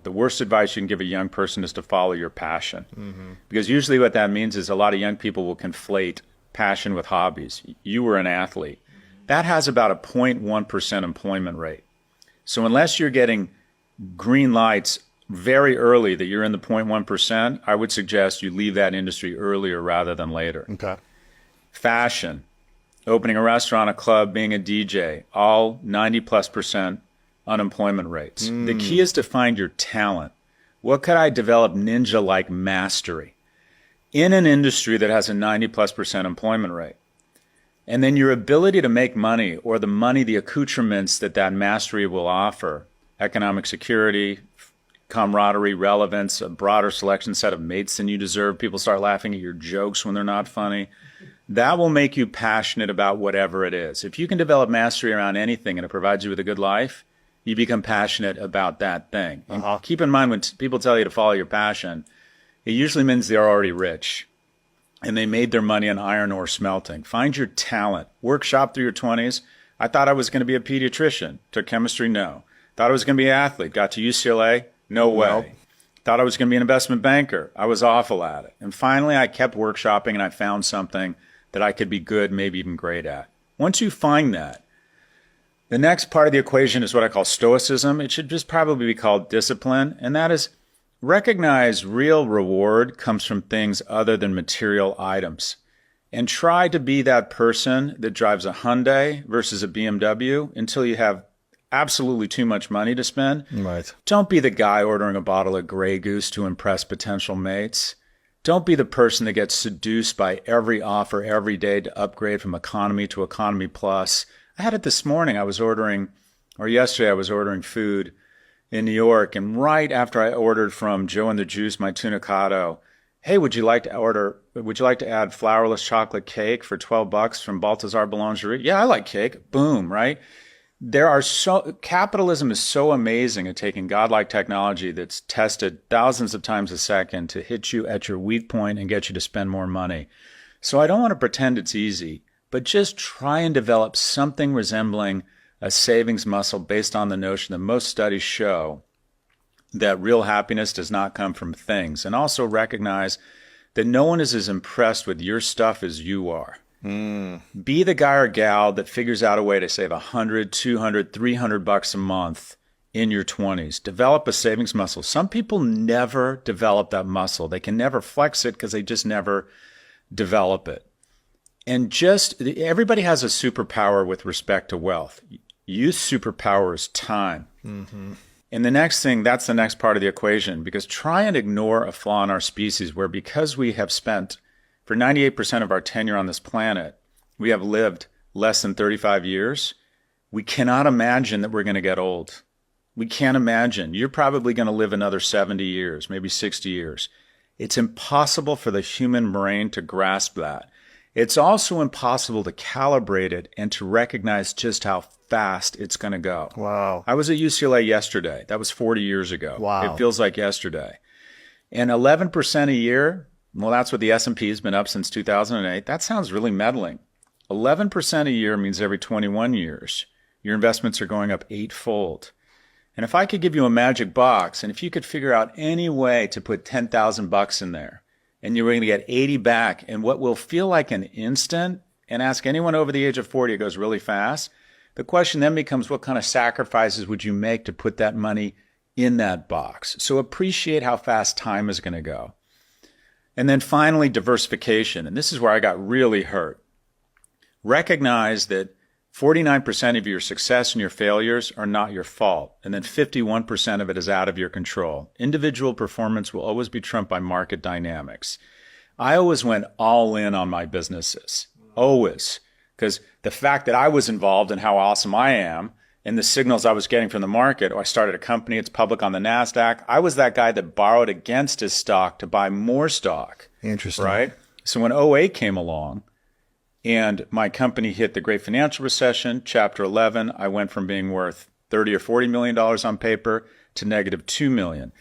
The worst advice you can give a young person is to follow your passion. Because usually what that means is a lot of young people will conflate passion with hobbies. You were an athlete. That has about a 0.1% employment rate. So unless you're getting green lights very early that you're in the 0.1%, I would suggest you leave that industry earlier rather than later. Okay. Fashion, opening a restaurant, a club, being a DJ, all 90+% unemployment rates. The key is to find your talent. What could I develop ninja-like mastery in an industry that has a 90+% employment rate? And then your ability to make money, or the money, the accoutrements that that mastery will offer, economic security, camaraderie, relevance, a broader selection set of mates than you deserve. People start laughing at your jokes when they're not funny. That will make you passionate about whatever it is. If you can develop mastery around anything and it provides you with a good life, you become passionate about that thing. And keep in mind, when people tell you to follow your passion, it usually means they're already rich and they made their money on iron ore smelting. Find your talent. Workshop through your 20s. I thought I was going to be a pediatrician. Took chemistry? No. Thought I was going to be an athlete. Got to UCLA? No way. Nope. Thought I was going to be an investment banker. I was awful at it. And finally, I kept workshopping and I found something that I could be good, maybe even great at. Once you find that, the next part of the equation is what I call stoicism. It should just probably be called discipline. And that is, recognize real reward comes from things other than material items. And try to be that person that drives a Hyundai versus a BMW until you have absolutely too much money to spend. Right. Don't be the guy ordering a bottle of Grey Goose to impress potential mates. Don't be the person that gets seduced by every offer every day to upgrade from economy to economy plus. I had it this morning. Yesterday I was ordering food in New York, and right after I ordered from Joe and the Juice my tunicado, hey, would you like to add flourless chocolate cake for $12 from Balthazar Boulangerie? Yeah, I like cake. Boom, right? Capitalism is so amazing at taking godlike technology that's tested thousands of times a second to hit you at your weak point and get you to spend more money. So I don't want to pretend it's easy, but just try and develop something resembling a savings muscle based on the notion that most studies show that real happiness does not come from things. And also recognize that no one is as impressed with your stuff as you are. Be the guy or gal that figures out a way to save $100, $200, $300 a month in your 20s. Develop a savings muscle. Some people never develop that muscle. They can never flex it because they just never develop it. And everybody has a superpower with respect to wealth. Youth superpower is time. And the next thing, that's the next part of the equation, because try and ignore a flaw in our species where, because we have spent for 98% of our tenure on this planet, we have lived less than 35 years. We cannot imagine that we're going to get old. We can't imagine. You're probably going to live another 70 years, maybe 60 years. It's impossible for the human brain to grasp that. It's also impossible to calibrate it and to recognize just how fast it's going to go. Wow. I was at UCLA yesterday. That was 40 years ago. Wow. It feels like yesterday. And 11% a year, well, that's what the S&P has been up since 2008. That sounds really meddling. 11% a year means every 21 years, your investments are going up 8-fold. And if I could give you a magic box, and if you could figure out any way to put $10,000 in there, and you're going to get 80 back in what will feel like an instant, and ask anyone over the age of 40, it goes really fast. The question then becomes, what kind of sacrifices would you make to put that money in that box? So appreciate how fast time is going to go. And then finally, diversification. And this is where I got really hurt. Recognize that 49% of your success and your failures are not your fault. And then 51% of it is out of your control. Individual performance will always be trumped by market dynamics. I always went all in on my businesses. Always. Because the fact that I was involved in how awesome I am and the signals I was getting from the market, I started a company, it's public on the NASDAQ. I was that guy that borrowed against his stock to buy more stock. Interesting. Right? So when '08 came along, and my company hit the great financial recession, Chapter 11, I went from being worth $30 or $40 million on paper to negative $2 million.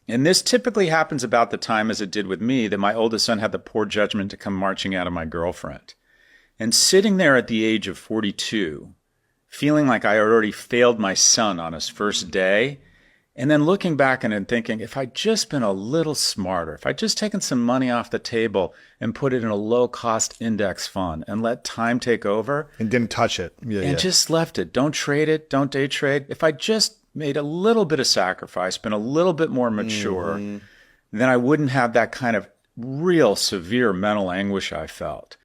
And this typically happens about the time, as it did with me, that my oldest son had the poor judgment to come marching out of my girlfriend. And sitting there at the age of 42, feeling like I had already failed my son on his first day, And then looking back and thinking, if I'd just been a little smarter, if I'd just taken some money off the table and put it in a low-cost index fund and let time take over. And didn't touch it. And just left it. Don't trade it. Don't day trade. If I just made a little bit of sacrifice, been a little bit more mature, then I wouldn't have that kind of real severe mental anguish I felt.